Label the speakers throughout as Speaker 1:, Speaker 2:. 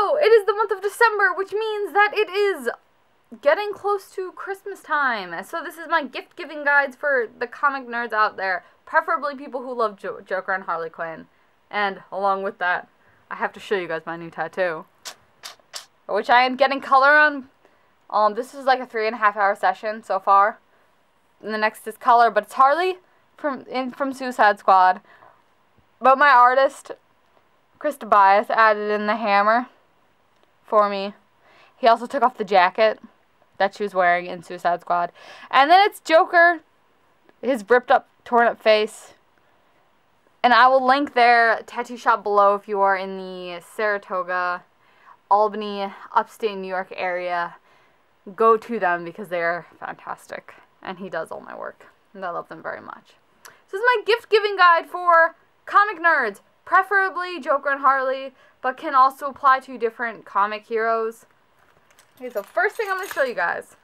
Speaker 1: So, it is the month of December, which means that it is getting close to Christmas time. So this is my gift-giving guides for the comic nerds out there, preferably people who love Joker and Harley Quinn. And along with that, I have to show you guys my new tattoo, which I am getting color on. This is like a 3.5-hour session so far. And the next is color, but it's Harley from Suicide Squad. But my artist, Chris Tobias, added in the hammer for me. He also took off the jacket that she was wearing in Suicide Squad. And then it's Joker, his ripped up, torn up face. And I will link their tattoo shop below if you are in the Saratoga, Albany, upstate New York area. Go to them because they are fantastic. And he does all my work. And I love them very much. So this is my gift-giving guide for comic nerds. Preferably Joker and Harley, but can also apply to different comic heroes. Okay, so first thing I'm going to show you guys.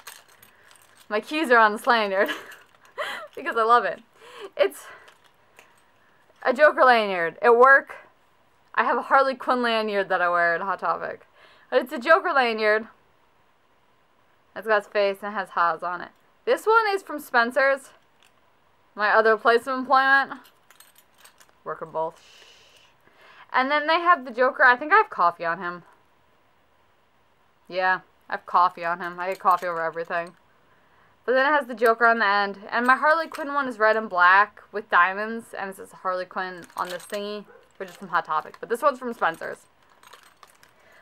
Speaker 1: My keys are on this lanyard. Because I love it. It's a Joker lanyard. At work, I have a Harley Quinn lanyard that I wear at Hot Topic. But it's a Joker lanyard. It's got his face and it has Haas on it. This one is from Spencer's. My other place of employment. Work at both. And then they have the Joker. I think I have coffee on him. Yeah. I have coffee on him. I get coffee over everything. But then it has the Joker on the end. And my Harley Quinn one is red and black with diamonds. And it says Harley Quinn on this thingy, which is from Hot Topic. But this one's from Spencer's.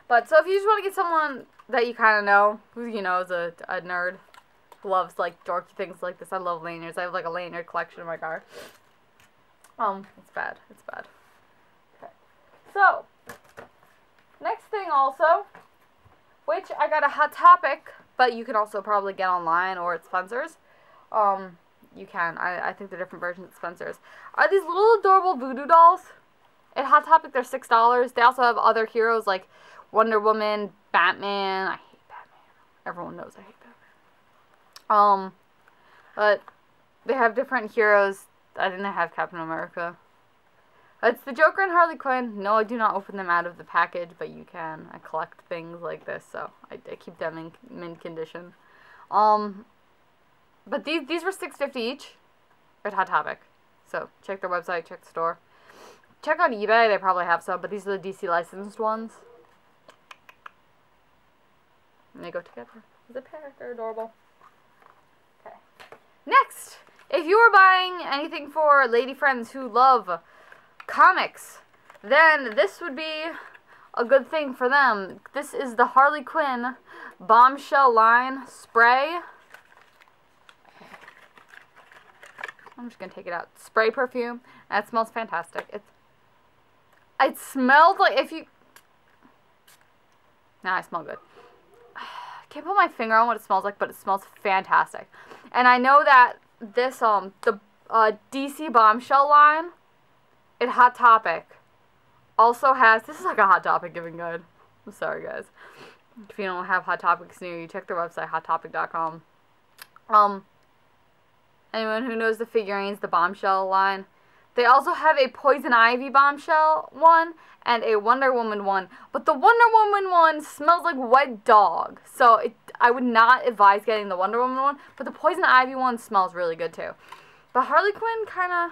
Speaker 1: But, so if you just want to get someone that you kind of know, who you know is a nerd, who loves, like, dorky things like this. I love lanyards. I have, like, a lanyard collection in my car. It's bad. It's bad. Okay. So, next thing also, which I got a Hot Topic, but you can also probably get online or at Spencer's. You can. I think they're different versions at Spencer's. Are these little adorable voodoo dolls. At Hot Topic, they're $6. They also have other heroes like Wonder Woman, Batman. I hate Batman. Everyone knows I hate Batman. But they have different heroes. I didn't have Captain America. It's the Joker and Harley Quinn. No, I do not open them out of the package, but you can. I collect things like this, so I keep them in mint condition. But these were $6.50 each at Hot Topic. So check their website, check the store. Check on eBay, they probably have some, but these are the DC licensed ones. And they go together as a pair. They're adorable. Okay. Next, if you are buying anything for lady friends who love comics, then this would be a good thing for them. This is the Harley Quinn Bombshell line spray. I'm just going to take it out. Spray perfume. That smells fantastic. It smells like if you... Nah, I smell good. I can't put my finger on what it smells like, but it smells fantastic. And I know that this, the DC Bombshell line at Hot Topic also has... This is like a Hot Topic giving guide. I'm sorry, guys. If you don't have Hot Topics near you, check their website, hottopic.com. Anyone who knows the figurines, the Bombshell line, they also have a Poison Ivy Bombshell one and a Wonder Woman one. But the Wonder Woman one smells like wet dog. So I would not advise getting the Wonder Woman one. But the Poison Ivy one smells really good too. But Harley Quinn kind of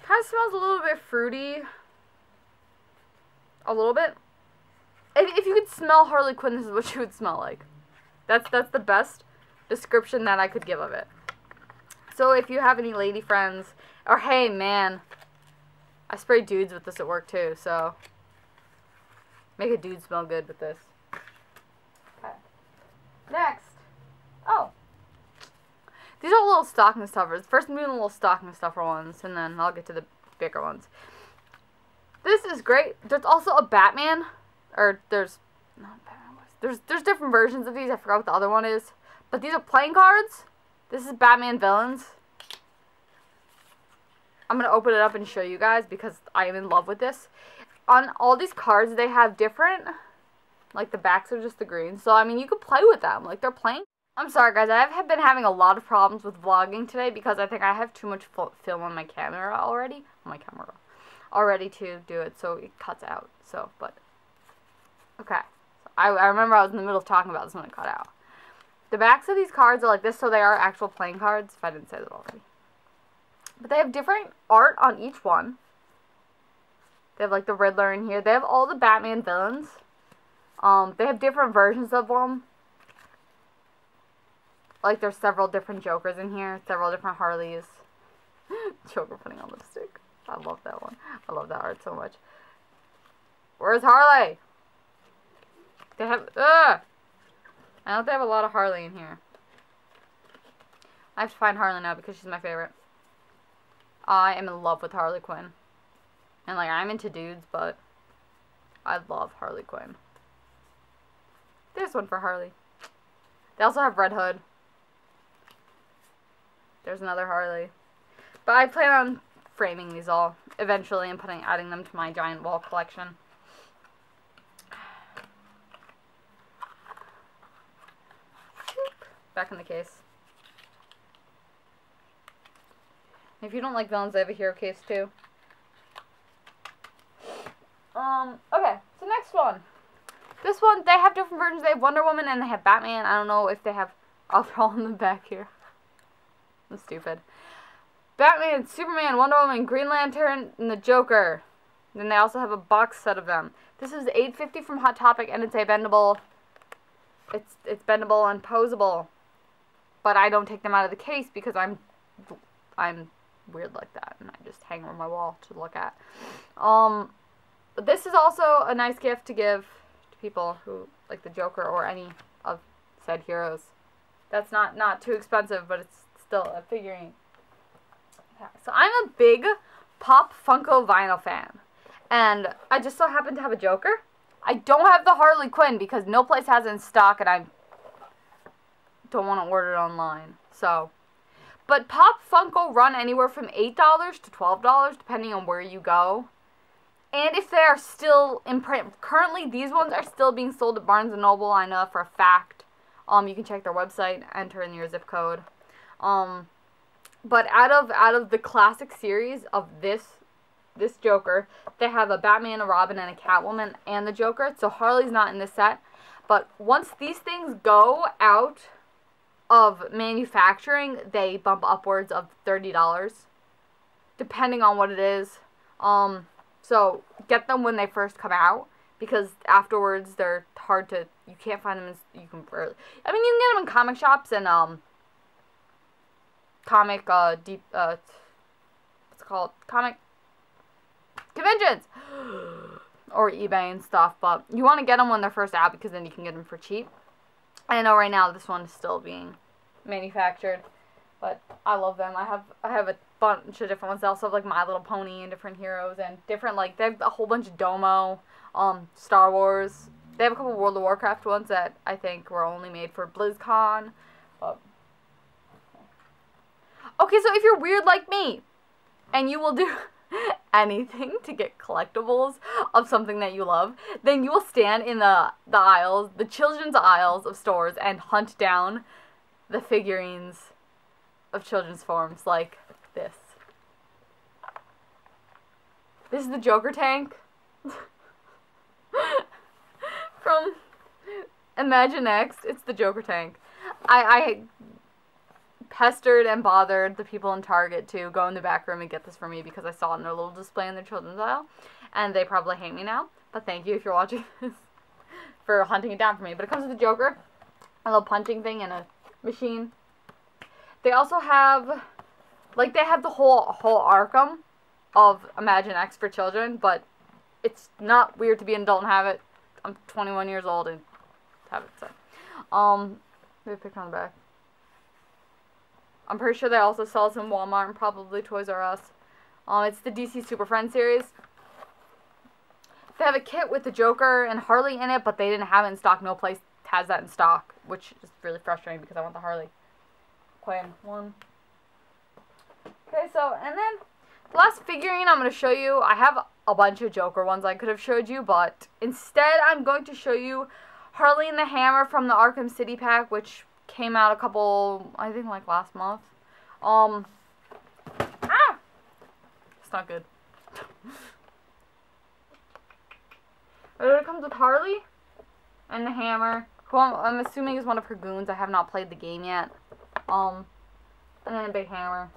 Speaker 1: smells a little bit fruity. A little bit. If you could smell Harley Quinn, this is what she would smell like. That's the best description that I could give of it. So if you have any lady friends, or hey man, I spray dudes with this at work too, so make a dude smell good with this. Okay. Next. Oh. These are little stocking stuffers. First I'm doing the little stocking stuffer ones, and then I'll get to the bigger ones. This is great. There's also a Batman, or there's different versions of these. I forgot what the other one is. But these are playing cards. This is Batman Villains. I'm going to open it up and show you guys because I am in love with this. On all these cards, they have different, like the backs are just the green. So, I mean, you could play with them. Like, they're playing. I'm sorry, guys. I have been having a lot of problems with vlogging today because I think I have too much film on my camera already. To do it, so it cuts out. So, but Okay. So I remember I was in the middle of talking about this when it cut out. The backs of these cards are like this, so they are actual playing cards, if I didn't say that already. But they have different art on each one. They have like the Riddler in here. They have all the Batman villains. They have different versions of them. Like there's several different Jokers in here, several different Harleys. Joker putting on lipstick. I love that one. I love that art so much. Where's Harley? They have, I don't they have a lot of Harley in here. I have to find Harley now because she's my favorite. I am in love with Harley Quinn. And like, I'm into dudes, but I love Harley Quinn. There's one for Harley. They also have Red Hood. There's another Harley. But I plan on framing these all eventually and adding them to my giant wall collection. Back in the case. If you don't like villains, they have a hero case too. Okay, so next one. This one, they have different versions. They have Wonder Woman and they have Batman. I don't know if they have, they're all in the back here. I'm stupid. Batman, Superman, Wonder Woman, Green Lantern, and the Joker. Then they also have a box set of them. This is $8.50 from Hot Topic, and it's a bendable. It's bendable and posable. But I don't take them out of the case because I'm weird like that, and I just hang them on my wall to look at. But this is also a nice gift to give to people who like the Joker or any of said heroes. That's not too expensive, but it's still a figurine. Okay, so I'm a big Pop Funko vinyl fan, and I just so happen to have a Joker. I don't have the Harley Quinn because no place has it in stock, and I don't want to order it online. So, but Pop Funko run anywhere from $8 to $12 depending on where you go. And if they are still in print, currently these ones are still being sold at Barnes & Noble, I know for a fact. You can check their website, enter in your zip code. But out of the classic series of this Joker, they have a Batman, a Robin, and a Catwoman, and the Joker. So Harley's not in this set. But once these things go out of manufacturing, they bump upwards of $30, depending on what it is. So get them when they first come out, because afterwards they're hard to, you can't find them, you can barely, I mean, you can get them in comic shops and, comic, what's it called, comic conventions, or eBay and stuff, but you want to get them when they're first out, because then you can get them for cheap. I know right now this one is still being manufactured, but I love them. I have a bunch of different ones. They also have like My Little Pony and different heroes and different, like, they have a whole bunch of Domo, Star Wars. They have a couple World of Warcraft ones that I think were only made for BlizzCon. But okay, so if you're weird like me, and you will do anything to get collectibles of something that you love, then you will stand in the aisles, the children's aisles of stores, and hunt down the figurines of children's forms like this. This is the Joker tank from Imaginext. It's the Joker tank. I pestered and bothered the people in Target to go in the back room and get this for me because I saw it in their little display in their children's aisle, and they probably hate me now, but thank you if you're watching this for hunting it down for me. But it comes with the Joker, a little punching thing, and a machine. They also have, like, they have the whole Arkham of Imaginext for children, but it's not weird to be an adult and have it. I'm 21 years old and have it, so. Maybe a picture on the back. I'm pretty sure they also sell this in Walmart and probably Toys R Us. It's the DC Super Friends series. They have a kit with the Joker and Harley in it, but they didn't have it in stock. No place has that in stock, which is really frustrating because I want the Harley Quinn one. Okay, so, and then the last figurine I'm going to show you, I have a bunch of Joker ones I could have showed you, but instead I'm going to show you Harley and the Hammer from the Arkham City pack, which came out a couple, I think, like last month. It's not good. It comes with Harley, and the Hammer, who I'm assuming is one of her goons. I have not played the game yet. And then a big hammer.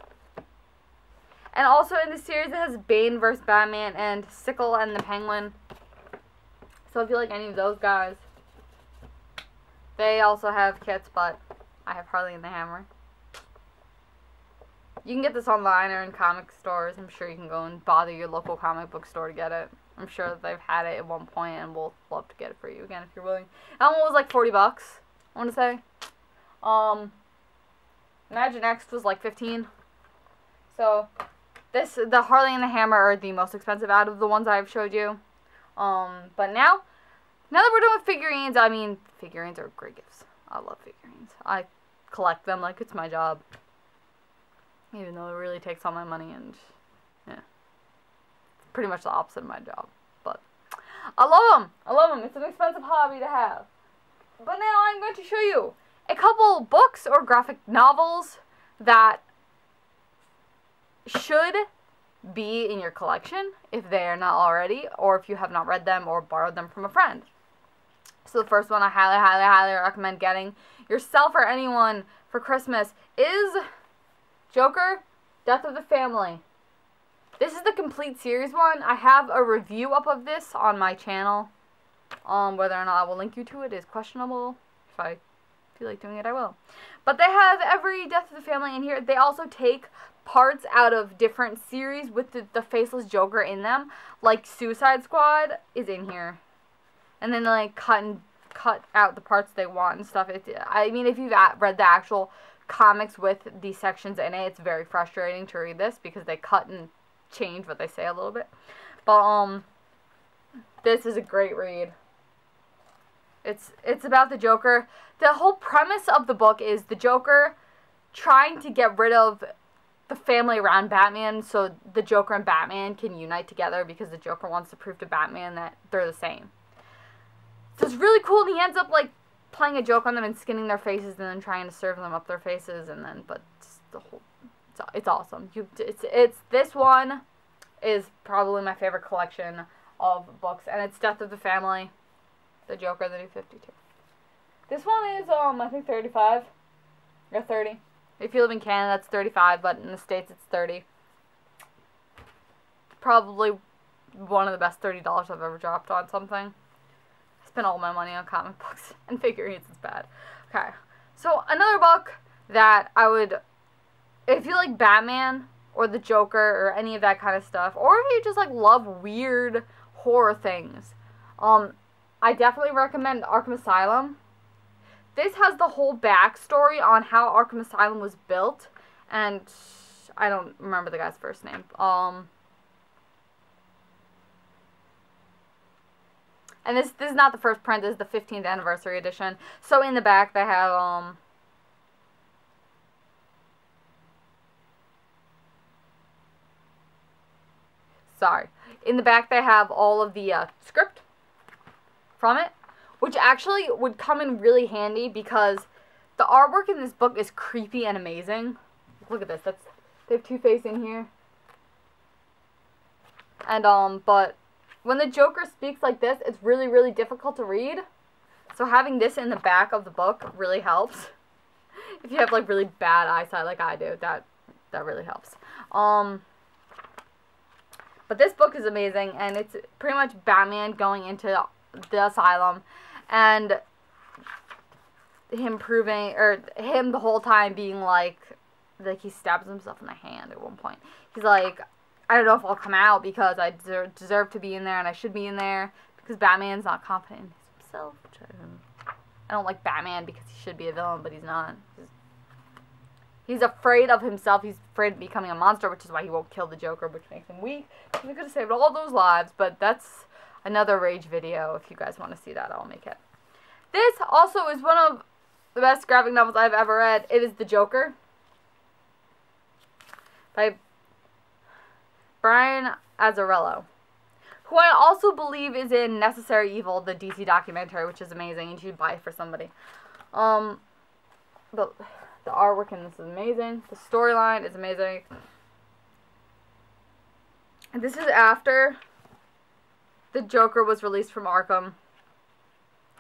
Speaker 1: And also in the series, it has Bane versus Batman and Sickle and the Penguin. So if you like any of those guys, they also have kits, but I have Harley and the Hammer. You can get this online or in comic stores. I'm sure you can go and bother your local comic book store to get it. I'm sure that they've had it at one point and will love to get it for you again if you're willing. That one was like $40, I want to say. Imagine X was like 15. So the Harley and the Hammer are the most expensive out of the ones I've showed you. But now that we're done with figurines, I mean, figurines are great gifts. I love figurines. I collect them like it's my job. Even though it really takes all my money and, yeah. It's pretty much the opposite of my job. But I love them. I love them. It's an expensive hobby to have. But now I'm going to show you a couple books or graphic novels that should be in your collection if they are not already, or if you have not read them or borrowed them from a friend. So the first one I highly, highly, highly recommend getting yourself or anyone for Christmas is Joker, Death of the Family. This is the complete series one. I have a review up of this on my channel. Whether or not I will link you to it is questionable. If I feel like doing it, I will. But they have every Death of the Family in here. They also take parts out of different series with the faceless Joker in them. Like Suicide Squad is in here. And then they like cut out the parts they want and stuff. I mean, if you've read the actual comics with these sections in it, it's very frustrating to read this because they cut and change what they say a little bit. But this is a great read. It's about the Joker. The whole premise of the book is the Joker trying to get rid of the family around Batman so the Joker and Batman can unite together because the Joker wants to prove to Batman that they're the same. So it's really cool, and he ends up like playing a joke on them and skinning their faces and then trying to serve them up their faces, and then but it's awesome. It's this one is probably my favorite collection of books, and it's Death of the Family, the Joker, the New 52. This one is I think 35 or 30. If you live in Canada, it's 35, but in the States, it's 30. Probably one of the best $30 I've ever dropped on something. I spent all my money on comic books and figurines. It's bad. Okay, so another book that I would, if you like Batman or the Joker or any of that kind of stuff, or if you just like love weird horror things, I definitely recommend Arkham Asylum. This has the whole backstory on how Arkham Asylum was built, and I don't remember the guy's first name. And this is not the first print, this is the 15th anniversary edition. So in the back they have, in the back they have all of the script from it, which actually would come in really handy because the artwork in this book is creepy and amazing. Look at this, they have Two-Face in here. And, but when the Joker speaks like this, it's really, really difficult to read. So having this in the back of the book really helps. If you have, like, really bad eyesight like I do, that really helps. But this book is amazing, and it's pretty much Batman going into the asylum, and him proving, or him the whole time being like he stabs himself in the hand at one point. He's like, I don't know if I'll come out because I deserve to be in there and I should be in there, because Batman's not confident in himself, which I don't like Batman because he should be a villain, but he's not. He's afraid of himself. He's afraid of becoming a monster, which is why he won't kill the Joker, which makes him weak. He could have saved all those lives, but that's another rage video. If you guys want to see that, I'll make it. This also is one of the best graphic novels I've ever read. It is The Joker by Brian Azzarello, who I also believe is in Necessary Evil, the DC documentary, which is amazing, and you should buy it for somebody. But the artwork in this is amazing. The storyline is amazing. And this is after the Joker was released from Arkham.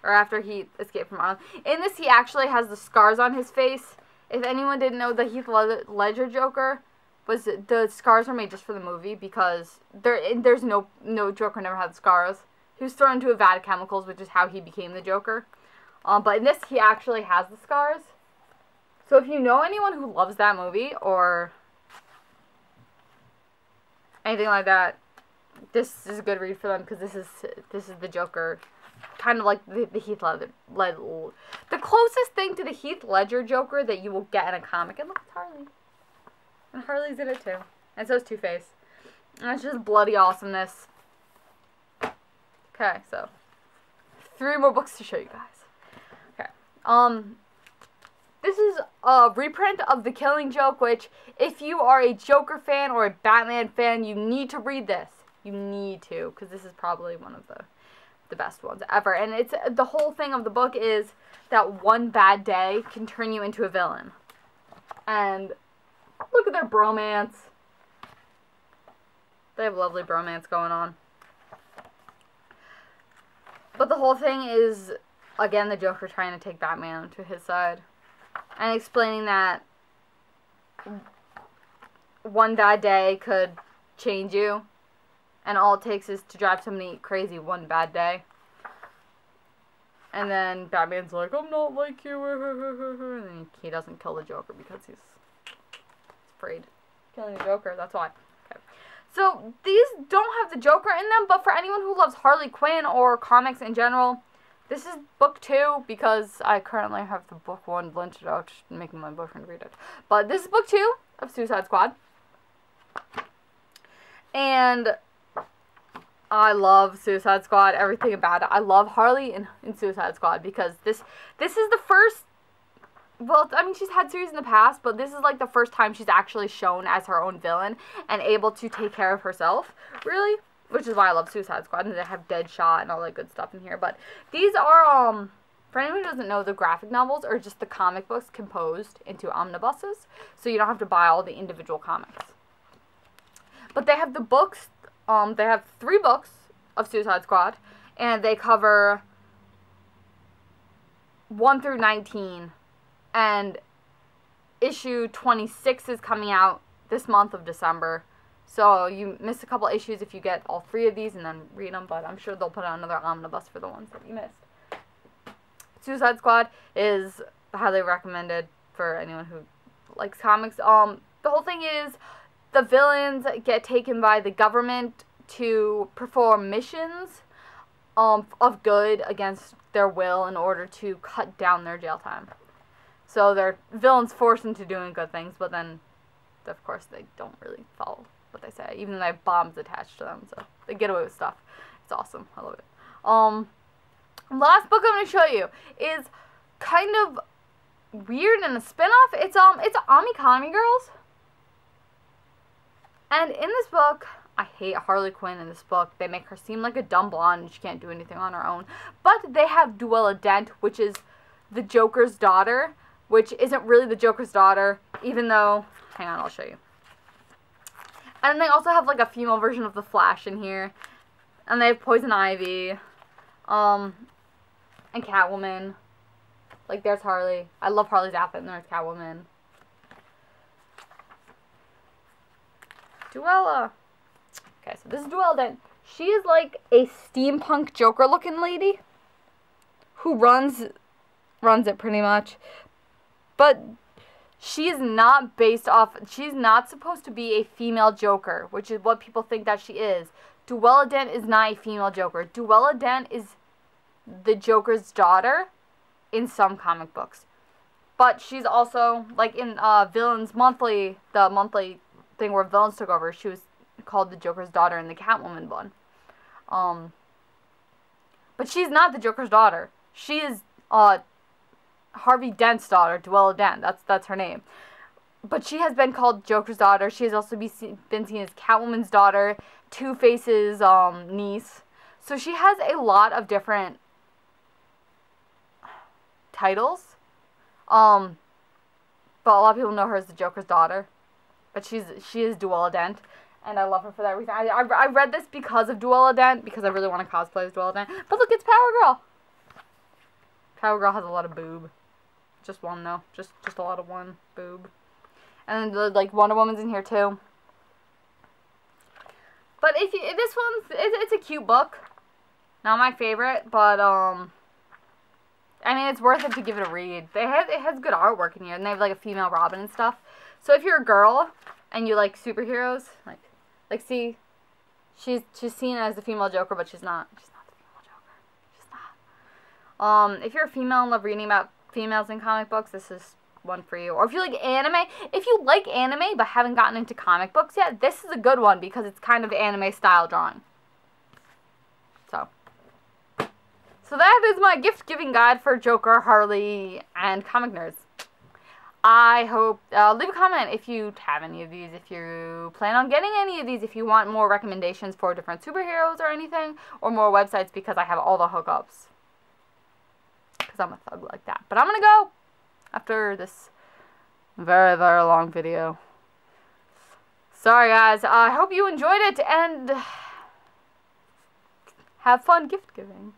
Speaker 1: Or after he escaped from Ireland. In this, he actually has the scars on his face. If anyone didn't know, the Heath Ledger Joker was the scars were made just for the movie because there's no Joker never had scars. He was thrown into a vat of chemicals, which is how he became the Joker. But in this, he actually has the scars. So if you know anyone who loves that movie or anything like that, this is a good read for them because this is the Joker, kind of like the Heath Ledger. The closest thing to the Heath Ledger Joker that you will get in a comic. And look, it's Harley. And Harley's in it too. And so is Two-Face. And it's just bloody awesomeness. Okay, so 3 more books to show you guys. Okay. This is a reprint of The Killing Joke, which if you are a Joker fan or a Batman fan, you need to read this. You need to, because this is probably one of the best ones ever. And it's the whole thing of the book is that one bad day can turn you into a villain. And look at their bromance. They have lovely bromance going on. But the whole thing is, again, the Joker trying to take Batman to his side. And explaining that one bad day could change you. And all it takes is to drive somebody crazy one bad day. And then Batman's like, I'm not like you. And then he doesn't kill the Joker because he's afraid of killing the Joker. That's why. Okay. So these don't have the Joker in them, but for anyone who loves Harley Quinn or comics in general, this is book 2 because I currently have the book 1 blended out, making my boyfriend read it. But this is book 2 of Suicide Squad. And I love Suicide Squad, everything about it. I love Harley in Suicide Squad because this is the first, well, I mean, she's had series in the past, but this is like the first time she's actually shown as her own villain and able to take care of herself, really. Which is why I love Suicide Squad, and they have Deadshot and all that good stuff in here. But these are, for anyone who doesn't know, the graphic novels are just the comic books composed into omnibuses, so you don't have to buy all the individual comics. But they have the books, they have 3 books of Suicide Squad, and they cover 1 through 19, and issue 26 is coming out this month of December. So you miss a couple issues if you get all 3 of these and then read them, but I'm sure they'll put out another omnibus for the ones that you missed. Suicide Squad is highly recommended for anyone who likes comics. The whole thing is the villains get taken by the government to perform missions of good against their will in order to cut down their jail time. So their villains force into doing good things, but then, of course, they don't really follow what they say, even though they have bombs attached to them, so they get away with stuff. It's awesome. I love it. The last book I'm going to show you is kind of weird and a spin-off. It's Amikami Girls. And in this book, I hate Harley Quinn in this book. They make her seem like a dumb blonde and she can't do anything on her own. But they have Duella Dent, which is the Joker's daughter, which isn't really the Joker's daughter, even though, hang on, I'll show you. And they also have like a female version of the Flash in here. And they have Poison Ivy. And Catwoman. Like, there's Harley. I love Harley's outfit, and there's Catwoman. Duella. Okay, so this is Duella Dent. She is like a steampunk Joker looking lady who runs it pretty much. But she is not based off, she's not supposed to be a female Joker, which is what people think that she is. Duella Dent is not a female Joker. Duella Dent is the Joker's daughter in some comic books. But she's also, like in Villains Monthly, the monthly thing where villains took over, she was called the Joker's daughter in the Catwoman one. But she's not the Joker's daughter. She is Harvey Dent's daughter, Duella Dent. That's her name. But she has been called Joker's daughter. She has also been seen as Catwoman's daughter, Two-Face's niece. So she has a lot of different titles. But a lot of people know her as the Joker's daughter. But she is Duella Dent. And I love her for that reason. I read this because of Duella Dent, because I really want to cosplay as Duella Dent. But look, it's Power Girl. Cowgirl has a lot of boob. Just one though. Just a lot of one boob. And like Wonder Woman's in here too. But if this one's it's a cute book. Not my favorite, but I mean it's worth it to give it a read. It has good artwork in here, and they have like a female Robin and stuff. So if you're a girl and you like superheroes, like see, she's seen as the female Joker, but she's not the female Joker. She's not. If you're a female and love reading about females in comic books, this is one for you. Or if you like anime, but haven't gotten into comic books yet, this is a good one because it's kind of anime style drawing. So that is my gift giving guide for Joker, Harley, and comic nerds. I hope, leave a comment if you have any of these, if you plan on getting any of these, if you want more recommendations for different superheroes or anything, or more websites, because I have all the hookups. Because I'm a thug like that. But I'm going to go after this very, very long video. Sorry guys, I hope you enjoyed it, and have fun gift giving.